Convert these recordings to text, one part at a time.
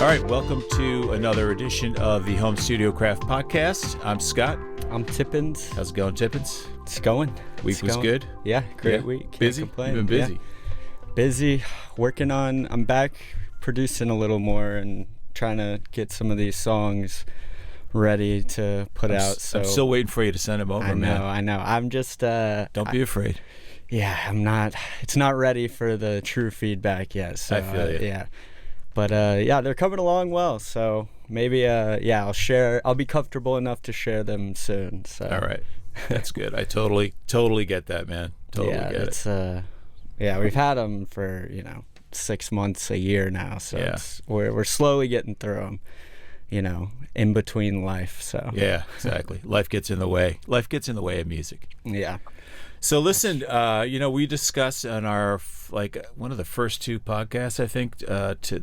All right, welcome to another edition of the Home Studio Craft Podcast. I'm Scott. I'm Tippens. How's it going, Tippens? It's going. Week was good? Yeah, great week. Can't busy? complain. You've been busy? Yeah. Busy. I'm back producing a little more and trying to get some of these songs ready to put out. So I'm still waiting for you to send them over, man. I know. I'm just... Don't be afraid. Yeah, I'm not... It's not ready for the true feedback yet. So, I feel you. Yeah. But yeah, they're coming along well. So maybe, I'll share. I'll be comfortable enough to share them soon. So. All right, that's good. I totally get that, man. Totally get it. Yeah, we've had them for 6 months, a year now. So we're slowly getting through them. In between life. So yeah, exactly. Life gets in the way. Life gets in the way of music. Yeah. So listen, we discussed on our one of the first two podcasts, I think,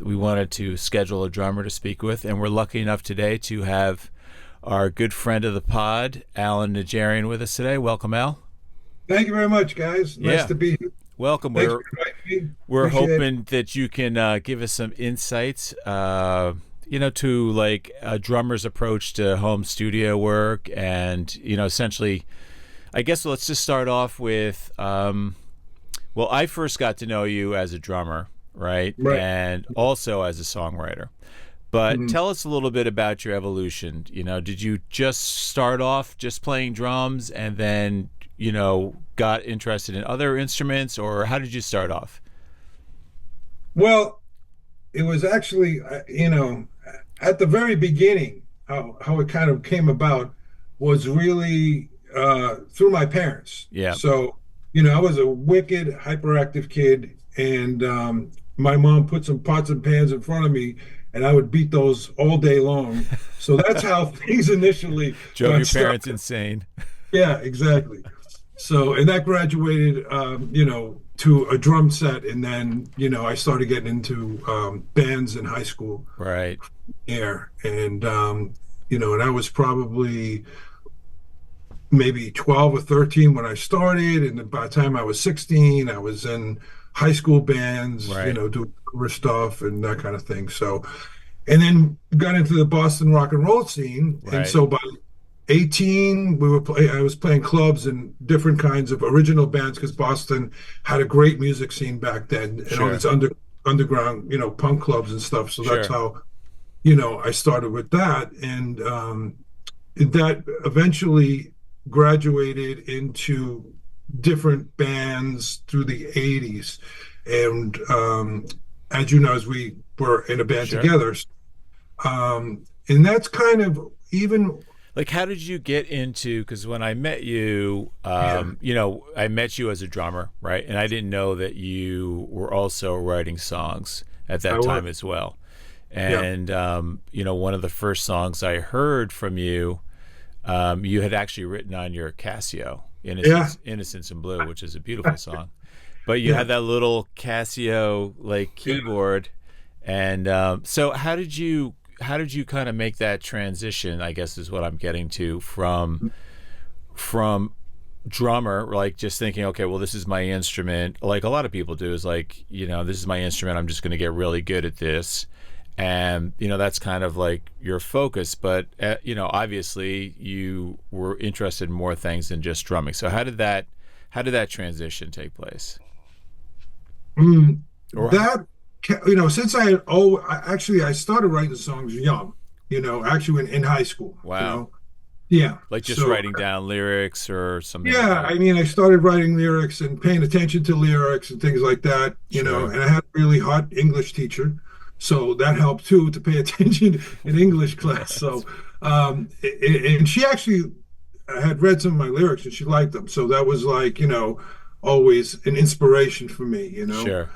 we wanted to schedule a drummer to speak with, and we're lucky enough today to have our good friend of the pod, Alan Najarian, with us today. Welcome, Al. To you very much, guys. Nice to be here. Welcome. Thanks for inviting me. We're hoping that you can give us some insights, to like a drummer's approach to home studio work, and essentially. I guess let's just start off with, I first got to know you as a drummer, right? And also as a songwriter. But tell us a little bit about your evolution. Did you just start off just playing drums and then, got interested in other instruments, or how did you start off? Well, it was actually, at the very beginning, how it kind of came about was really... through my parents. Yeah. So, I was a wicked, hyperactive kid, and my mom put some pots and pans in front of me, and I would beat those all day long. So that's how things initially drove your parents insane. Yeah, exactly. So, and that graduated, to a drum set, and then, I started getting into bands in high school. Right. Yeah, and and I was probably maybe 12 or 13 when I started, and by the time I was 16, I was in high school bands, doing cover stuff and that kind of thing. So, and then got into the Boston rock and roll scene, and so by 18, I was playing clubs and different kinds of original bands because Boston had a great music scene back then, and all these underground, punk clubs and stuff. So that's how, I started with that, and that eventually graduated into different bands through the 80s, and as you know, as we were in a band together, and that's kind of even like, how did you get into, because when I met you, I met you as a drummer, right? And I didn't know that you were also writing songs at that time as well. And one of the first songs I heard from you, you had actually written on your Casio, Innocence in Blue, which is a beautiful song. But you had that little Casio keyboard, and so how did you kind of make that transition, I guess is what I'm getting to, from drummer, just thinking, okay, well, this is my instrument, like a lot of people do, is this is my instrument, I'm just going to get really good at this. And, that's kind of like your focus. But, obviously you were interested in more things than just drumming. So how did that transition take place? Since I started writing songs young, actually in high school. Wow. Like just writing down lyrics or something. Yeah. Like that. I started writing lyrics and paying attention to lyrics and things like that, and I had a really hot English teacher. So that helped too, to pay attention in English class. So, and she actually had read some of my lyrics and she liked them. So that was always an inspiration for me, Sure.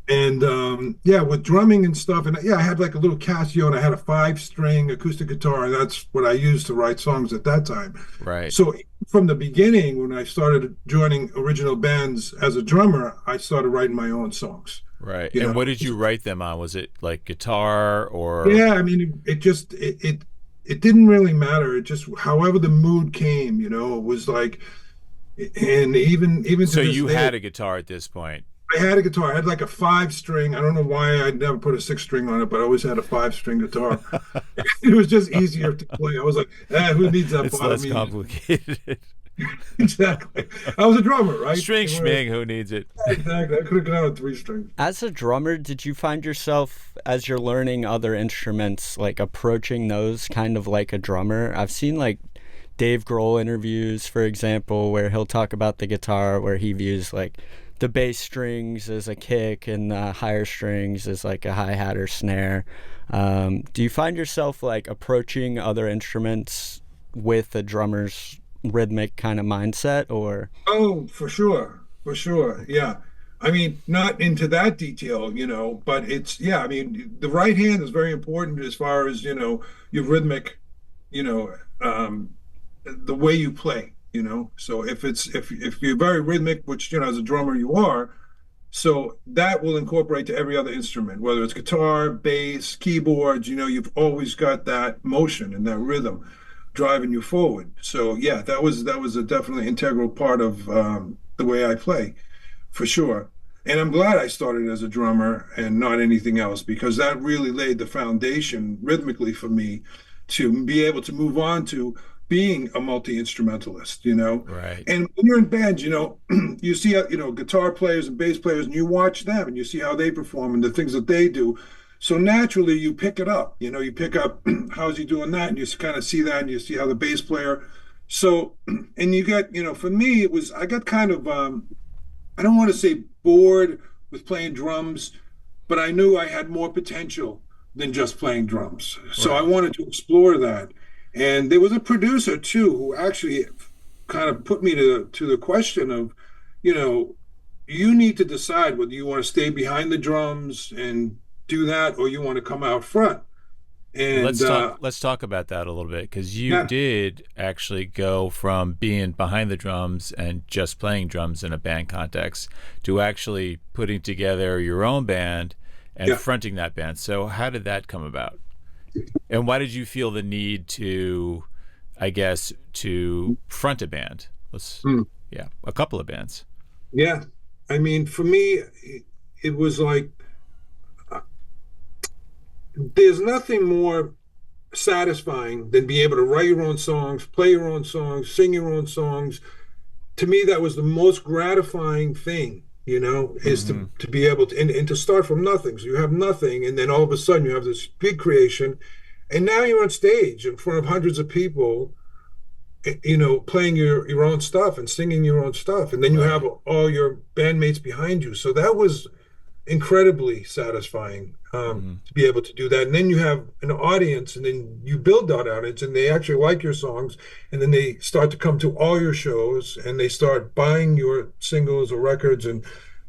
And with drumming and stuff. And I had like a little Casio, and I had a 5-string acoustic guitar, and that's what I used to write songs at that time. Right. So from the beginning, when I started joining original bands as a drummer, I started writing my own songs. Right. And what did you write them on? Was it like guitar or? Yeah, it didn't really matter. It just, however the mood came, it was like, and even So you had a guitar at this point? I had a guitar. I had like a 5 string. I don't know why I never put a 6 string on it, but I always had a 5 string guitar. It was just easier to play. I was like, who needs that It's bottom less E? complicated. Exactly. I was a drummer, right? String schming, who needs it? Exactly. I could have gone on 3 strings. As a drummer, did you find yourself, as you're learning other instruments, like approaching those kind of like a drummer? I've seen like Dave Grohl interviews, for example, where he'll talk about the guitar, where he views like the bass strings as a kick and the higher strings as like a hi-hat or snare. Do you find yourself like approaching other instruments with a drummer's rhythmic kind of mindset, or? Oh, for sure. For sure. Yeah. I mean, not into that detail, but it's, yeah, I mean, the right hand is very important as far as, your rhythmic, you know, um, the way you play. So if you're very rhythmic, which, as a drummer you are, so that will incorporate to every other instrument, whether it's guitar, bass, keyboards, you've always got that motion and that rhythm driving you forward. So yeah, that was a definitely integral part of the way I play, for sure. And I'm glad I started as a drummer and not anything else, because that really laid the foundation rhythmically for me to be able to move on to being a multi-instrumentalist. Right. And when you're in bands, you see, guitar players and bass players, and you watch them and you see how they perform and the things that they do. So naturally, you pick it up. You pick up how's he doing that, and you kind of see that, and you see how the bass player. So, and you get, for me, I got kind of, I don't want to say bored with playing drums, but I knew I had more potential than just playing drums. So I Right. wanted to explore that. And there was a producer too who actually kind of put me to the question of, you know, you need to decide whether you want to stay behind the drums and do that, or you want to come out front. Well, And let's talk about that a little bit, because you yeah, did actually go from being behind the drums and just playing drums in a band context to actually putting together your own band and yeah. fronting that band. So how did that come about? And why did you feel the need to, I guess, to front a band? Hmm. Yeah, a couple of bands. Yeah. I mean, for me, it was like there's nothing more satisfying than be able to write your own songs, play your own songs, sing your own songs. To me, that was the most gratifying thing, is Hmm. to be able to, and to start from nothing. So you have nothing, and then all of a sudden you have this big creation, and now you're on stage in front of hundreds of people, playing your own stuff and singing your own stuff. And then you have Right. all your bandmates behind you. So that was incredibly satisfying, Hmm. to be able to do that. And then you have an audience, and then you build that audience, and they actually like your songs, and then they start to come to all your shows, and they start buying your singles or records. And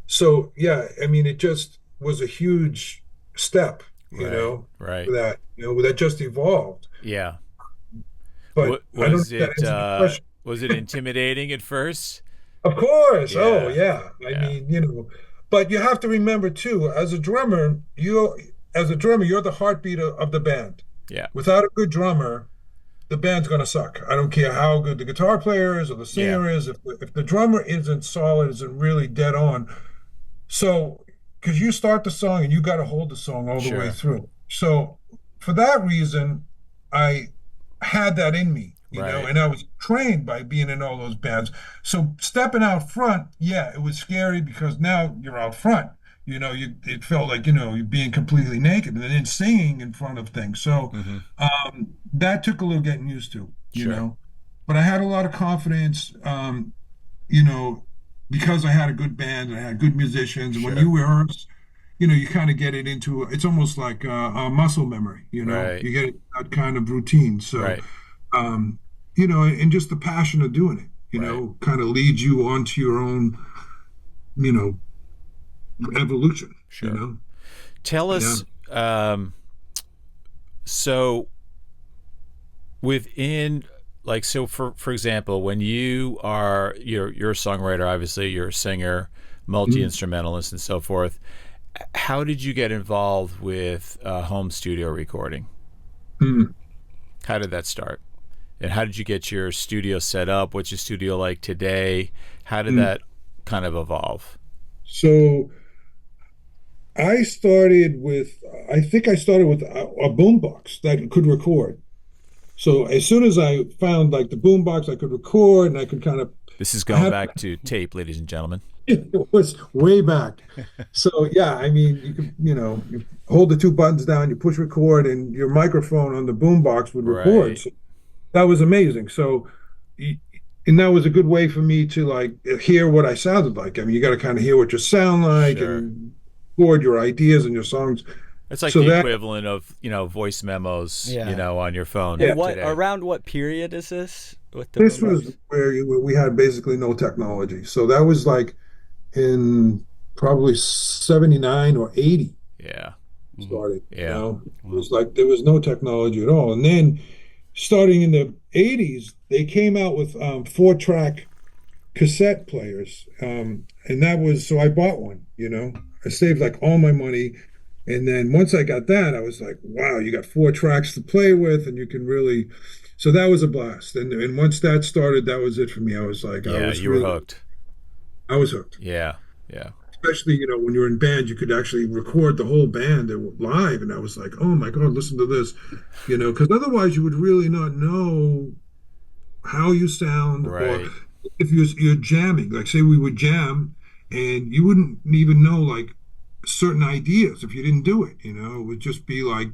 so, yeah, I mean, it just was a huge step, Right. Right. that just evolved. Yeah. But What I don't know was if that it? answers your question. Was it intimidating at first? Of course. Oh, Yeah. yeah. I Yeah. mean, but you have to remember too, as a drummer, you're the heartbeat of the band. Yeah. Without a good drummer, the band's gonna suck. I don't care how good the guitar player is or the Yeah. singer is. If the drummer isn't solid, isn't really dead on. So, because you start the song and you got to hold the song all the way Sure. through. So, for that reason, I had that in me, Right. and I was trained by being in all those bands. So, stepping out front, yeah, it was scary because now you're out front. It felt like, you're being completely naked and then singing in front of things. So, Hmm. that took a little getting used to, Sure. but I had a lot of confidence, you know, because I had a good band and I had good musicians. And when Sure. you rehearse, you kind of get it into it's almost like a muscle memory. Right. You get that kind of routine. So, Right. um, and just the passion of doing it, Right. kind of leads you onto your own, you know, evolution. Sure. Tell Yeah. us. So within, like, so for example, when you're a songwriter, obviously you're a singer, Mhm. multi-instrumentalist, and so forth. How did you get involved with home studio recording? Mhm. How did that start? And how did you get your studio set up? What's your studio like today? How did Mhm. that kind of evolve? So I started with, I think I started with a boombox that could record. So as soon as I found like the boombox, I could record and I could kind of, This is I going had, back to tape, ladies and gentlemen. it was way back. So yeah, I mean, you could, you hold the two buttons down, you push record, and your microphone on the boombox would record. Right. So that was amazing. So, and that was a good way for me to like hear what I sounded like. I mean, you got to kind of hear what you sound like Sure. and record your ideas and your songs. It's like So the that, equivalent of, voice memos, Yeah. on your phone Yeah. And what today. around what period is this with the this boombox? was where we had basically no technology. So that was like in probably 79 or 80 Yeah. started, Yeah. It was like there was no technology at all. And then starting in the 80s, they came out with 4-track cassette players. And that was, so I bought one. I saved like all my money. And then once I got that, I was like, wow, you got 4 tracks to play with and you can really, so that was a blast. And once that started, that was it for me. I was like, Yeah, you were hooked. I was hooked. Yeah. Yeah. Especially, when you're in band, you could actually record the whole band live. And I was like, oh my God, listen to this, because otherwise you would really not know how you sound, or Right. if you're jamming, like say we would jam and you wouldn't even know like certain ideas if you didn't do it, it would just be like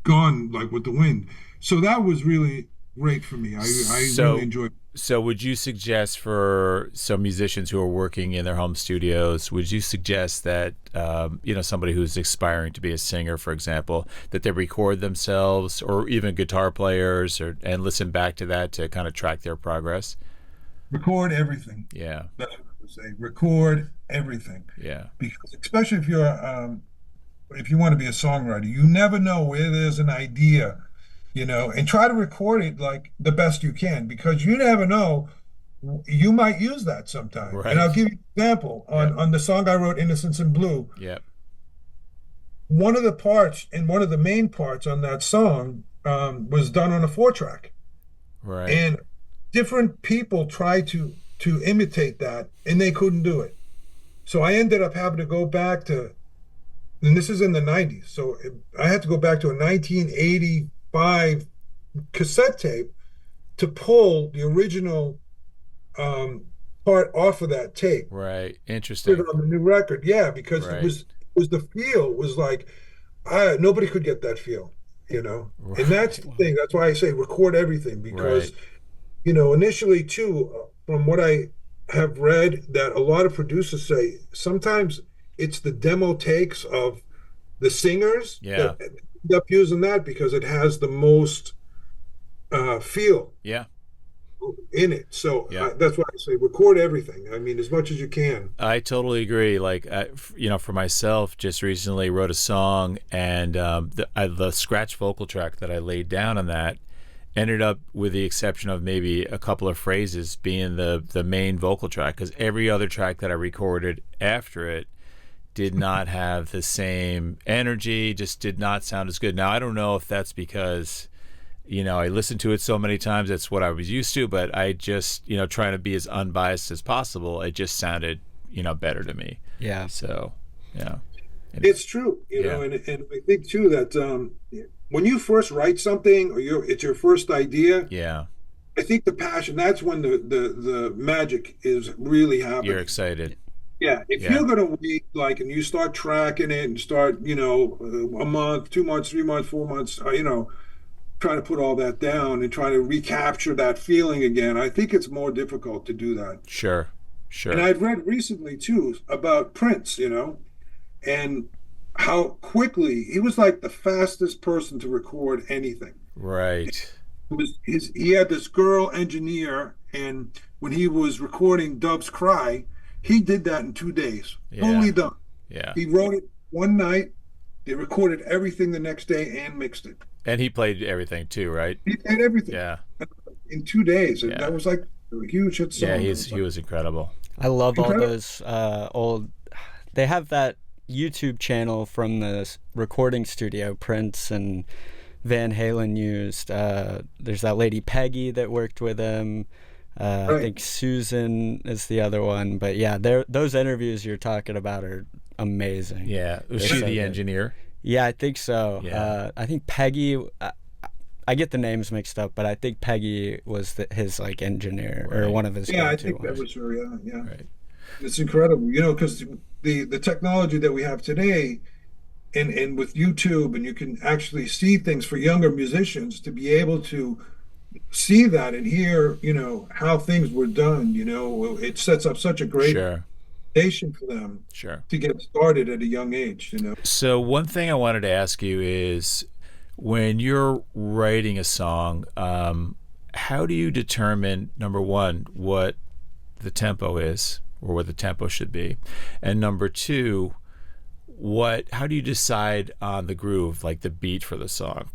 gone like with the wind. So that was really great for me. I really So enjoyed it. So would you suggest for some musicians who are working in their home studios, would you suggest that, somebody who's aspiring to be a singer, for example, that they record themselves, or even guitar players, and listen back to that to kind of track their progress? Record everything. Yeah. That's what I would say. Record everything. Yeah. Because especially if you want to be a songwriter, you never know where there's an idea, and try to record it like the best you can, because you never know, you might use that sometime. And I'll Right. give you an example on the song I wrote, Innocence in Blue. Yeah. One of the parts and one of the main parts on that song was done on a 4-track, Right. and different people tried to imitate that, and they couldn't do it. So I ended up having to go back to, and this is in the 90s. So I had to go back to a 1985 cassette tape to pull the original part off of that tape. Right. Put Interesting. it on the new record. Yeah, because Right. it was the feel was like, nobody could get that feel, Right. And that's the thing. That's why I say record everything, because, Right. initially too, from what I have read, that a lot of producers say sometimes it's the demo takes of the singers Yeah. that end up using that because it has the most feel Yeah. in it. So Yeah. that's why I say record everything. I mean, as much as you can. I totally agree. Like, for myself, just recently wrote a song, and the scratch vocal track that I laid down on that ended up, with the exception of maybe a couple of phrases, being the main vocal track, because every other track that I recorded after it did not have the same energy, just did not sound as good. Now, I don't know if that's because, I listened to it so many times, that's what I was used to, but I just, trying to be as unbiased as possible, it just sounded, better to me. Yeah. So, yeah. It's true, and I think too that when you first write something, or it's your first idea, Yeah. I think the passion, that's when the magic is really happening. You're excited. Yeah, if Yeah. you're gonna wait, like, and you start tracking it and start, a month, 2 months, 3 months, 4 months, trying to put all that down and trying to recapture that feeling again, I think it's more difficult to do that. Sure. And I've read recently too about Prince, and how quickly he was like the fastest person to record anything. Right. He had this girl engineer, and when he was recording Dove's Cry, he did that in 2 days. Yeah. Totally done. Yeah. He wrote it one night. They recorded everything the next day and mixed it. And he played everything too, right? He did everything Yeah. in 2 days, and Yeah. that was like a huge hit song. Yeah, he was incredible. I love all Incredible. those old. They have that YouTube channel from the recording studio Prince and Van Halen used. There's that lady Peggy that worked with him. I think Susan is the other one. But yeah, those interviews you're talking about are amazing. Yeah. Was They're she so the good. engineer? Yeah, I think so. Yeah. I think Peggy. I get the names mixed up, but I think Peggy was his like engineer or Right. one of his Yeah, I go-to think that ones. was her. Yeah, yeah. Right. It's incredible, because the technology that we have today, and with YouTube, and you can actually see things for younger musicians to be able to see that and hear, how things were done. It sets up such a great Sure. foundation for them Sure. to get started at a young age. So one thing I wanted to ask you is, when you're writing a song, how do you determine, number one, what the tempo is or what the tempo should be, and number two, how do you decide on the groove, like the beat for the song?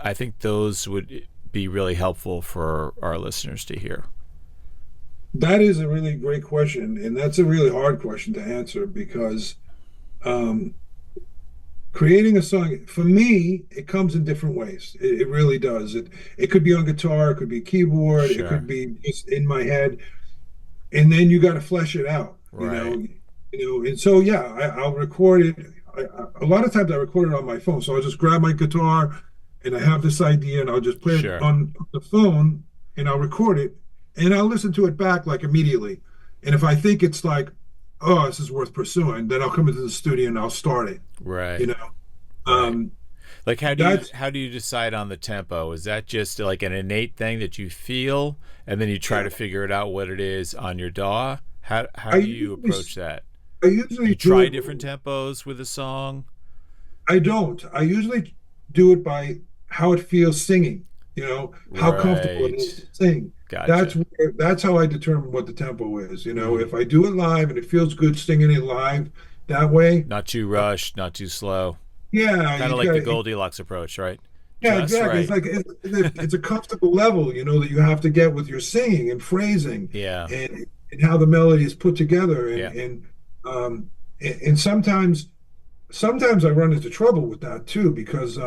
I think those would be really helpful for our listeners to hear. That is a really great question, and that's a really hard question to answer because um, creating a song, for me, it comes in different ways. It really does. It could be on guitar, it could be keyboard, it Sure. could be just in my head, and then you got to flesh it out. Right. And so yeah, I'll record it. A lot of times I record it on my phone, so I'll just grab my guitar, and I have this idea, and I'll just play it Sure. on the phone, and I'll record it, and I'll listen to it back like immediately. And if I think it's like, oh, this is worth pursuing, then I'll come into the studio and I'll start it. Right. You know, Right. um, Like that's how do you decide on the tempo? Is that just like an innate thing that you feel, and then you try to figure it out what it is on your DAW? How I do you usually approach that? I Do usually you do try it. different tempos with a song? I don't. I usually do it by how it feels singing. How comfortable it is Right. to sing. Gotcha. That's how I determine what the tempo is. Mm. If I do it live and it feels good singing it live that way, Not too rushed, not too slow. yeah, Kind you of like the got Goldilocks approach, right? yeah, Just exactly. It's right. like it's a comfortable level, that you have to get with your singing and phrasing, Yeah. and how the melody is put together, Yeah. um and sometimes I run into trouble with that too because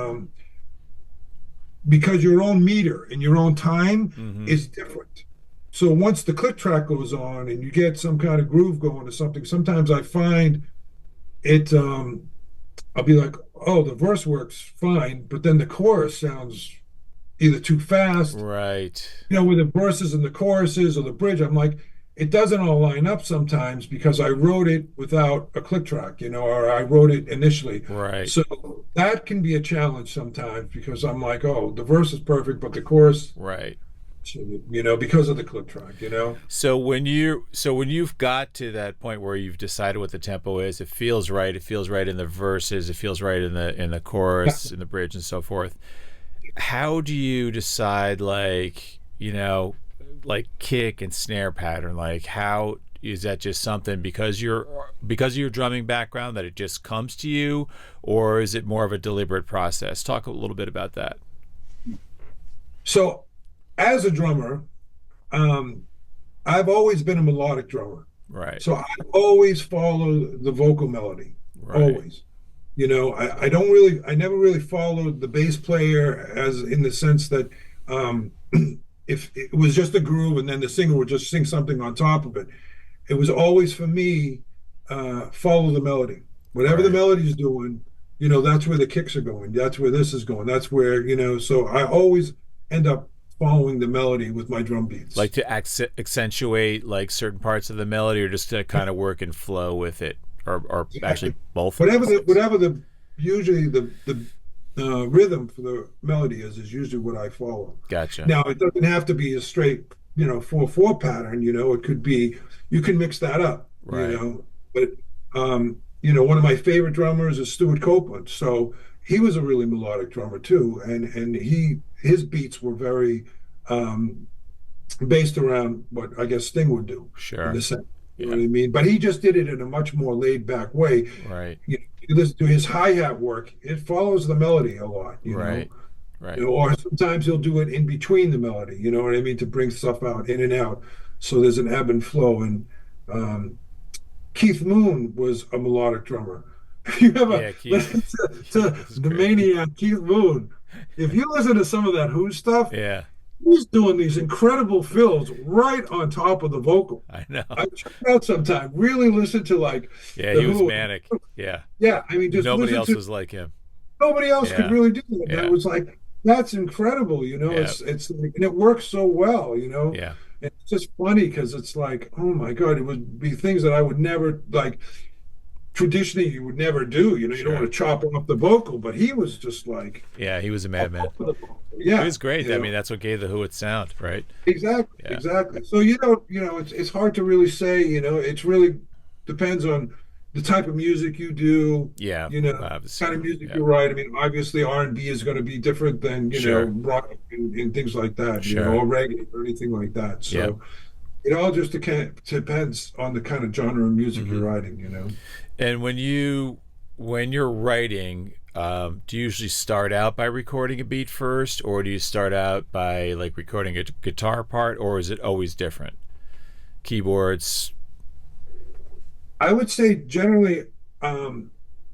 your own meter and your own time Mm-hmm. is different. So once the click track goes on and you get some kind of groove going or something, sometimes I find it. I'll be like, oh, the verse works fine, but then the chorus sounds either too fast, Right. with the verses and the choruses or the bridge. I'm like, it doesn't all line up sometimes because I wrote it without a click track, or I wrote it initially. Right. So that can be a challenge sometimes because I'm like, oh, the verse is perfect, but the chorus, Right. because of the click track. So when you've got to that point where you've decided what the tempo is, it feels right. It feels right in the verses. It feels right in the chorus, in the bridge, and so forth. How do you decide, like kick and snare pattern? Like, how is that just something because of your drumming background that it just comes to you, or is it more of a deliberate process? Talk a little bit about that. So as a drummer, um, I've always been a melodic drummer. Right. So I always follow the vocal melody, Right. always. I never really followed the bass player as in the sense that um, if it was just a groove and then the singer would just sing something on top of it. It was always for me, follow the melody. Whatever the Right. melody is doing, that's where the kicks are going. That's where this is going. That's where, so I always end up following the melody with my drum beats. Like to accentuate like certain parts of the melody, or just to kind of work and flow with it, or Exactly. actually both of Whatever those the things. whatever the usually the rhythm for the melody is usually what I follow. Gotcha. Now it doesn't have to be a straight 4/4 pattern. It could be you can mix that up. Right. But one of my favorite drummers is Stuart Copeland. So he was a really melodic drummer too, and his beats were very um, based around what I guess Sting would do in Sure. the sense. You know Yeah. what I mean? But he just did it in a much more laid back way. Right. You listen to his hi-hat work, it follows the melody a lot, Right. Right. or sometimes he'll do it in between the melody, you know what I mean, to bring stuff out in and out. So there's an ebb and flow. And um, Keith Moon was a melodic drummer. If you ever Yeah, Keith. listen to Keith is the great. maniac Keith Moon, if you listen to some of that Who stuff, Yeah. he's doing these incredible fills right on top of the vocal. I know. I check it out sometime. Really listen to like Yeah, the he was Who. manic. Yeah. Yeah, I mean, just Nobody listen else to was like him. nobody else could Yeah. really do it. And I Yeah. was like, that's incredible. Yeah. It's like, and it works so well. Yeah. It's just funny because it's like, oh my God, it would be things that I would never like traditionally you would never do. You don't want Sure. to chop off the vocal, but he was just like, Yeah, he was a madman. yeah, It was great. I mean, that's what gave the Who its sound, right? exactly, Yeah. exactly. So it's hard to really say. It's really depends on the type of music you do. Yeah. Kind Obviously. of music Yeah. you write. I mean, obviously R&B is going to be different than Sure. rock and things like that. Sure. Or reggae or anything like that. Yeah. So it all just depends on the kind of genre of music you're writing. And when you're writing, do you usually start out by recording a beat first, or do you start out by like recording a guitar part, or is it always different? Keyboards. I would say generally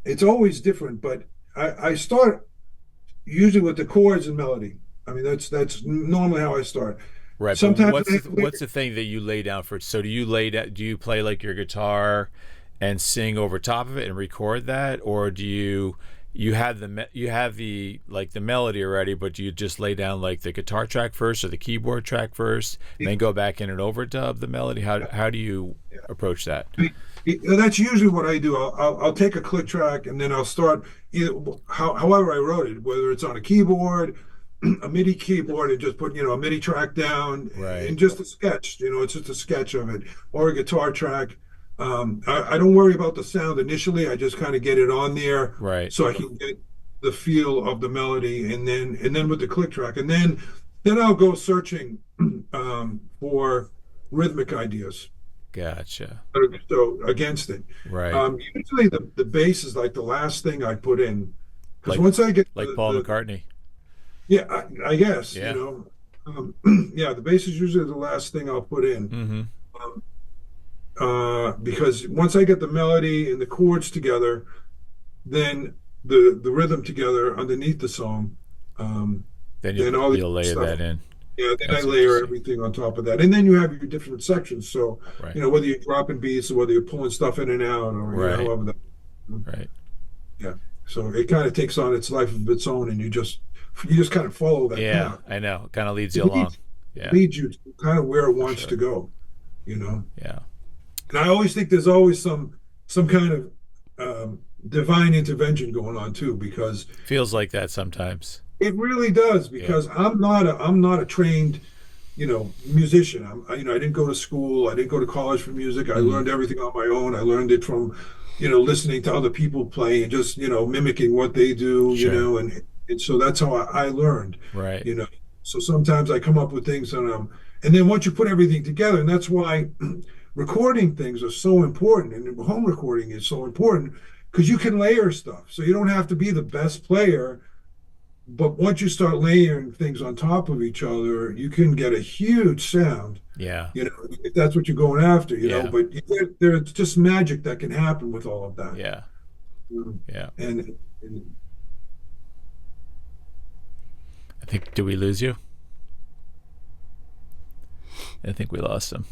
it's always different, but I start usually with the chords and melody. I mean, that's normally how I start. Right. But Sometimes what's the thing that you lay down for? So do you play like your guitar and sing over top of it and record that, or do you have the like the melody already, but do you just lay down like the guitar track first or the keyboard track first, and then go back in and overdub the melody? How do you approach that? That's usually what I do. I'll take a click track and then I'll start however I wrote it, whether it's on a keyboard, a MIDI keyboard, and just put a MIDI track down Right. and just a sketch. It's just a sketch of it, or a guitar track. I don't worry about the sound initially. I just kind of get it on there, Right. so I can get the feel of the melody, and then with the click track, and then I'll go searching for rhythmic ideas. Gotcha. So against it, Right. usually the bass is like the last thing I put in, because Like once I get like Paul McCartney. yeah, I guess Yeah. yeah, the bass is usually the last thing I'll put in. Mm-hmm. Because once I get the melody and the chords together, then the rhythm together underneath the song, Then then all the you'll layer stuff. that in. Yeah, then That's I layer interesting. everything on top of that, and then you have your different sections. So Right. whether you're dropping beats or whether you're pulling stuff in and out, or Right. however that. Right. Yeah. So it kind of takes on its life of its own, and you just kind of follow that Yeah, path. I know. It kind of leads you It along. leads, Yeah. leads you to kind of where it wants sure. to go. Yeah. And I always think there's always some kind of divine intervention going on too, because Feels like that sometimes. it really does. Because I'm not a trained, musician. I didn't go to school. I didn't go to college for music. I learned everything on my own. I learned it from, listening to other people play and just, mimicking what they do. Sure. And so that's how I learned. Right. So sometimes I come up with things and then once you put everything together, and that's why recording things are so important, and home recording is so important, because you can layer stuff. So you don't have to be the best player, but once you start layering things on top of each other, you can get a huge sound. Yeah. If that's what you're going after. Yeah. But there's just magic that can happen with all of that. Yeah. Yeah. And I think, did we lose you? I think we lost him.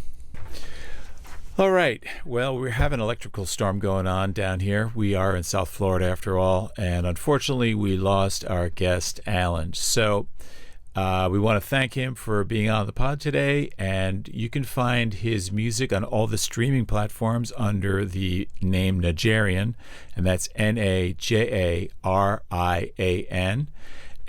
All right. Well, we have an electrical storm going on down here. We are in South Florida after all, and unfortunately we lost our guest, Alan. So we want to thank him for being on the pod today, and you can find his music on all the streaming platforms under the name Najarian, and that's Najarian.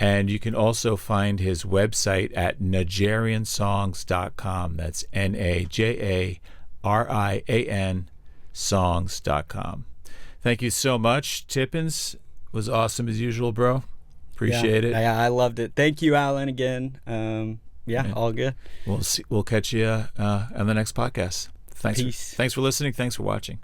And you can also find his website at najariansongs.com. That's Najarian songs.com. Thank you so much. Tippens was awesome as usual, bro. Appreciate it. I loved it. Thank you, Alan, again. All good. We'll catch you on the next podcast. Thanks. Peace. Thanks for listening. Thanks for watching.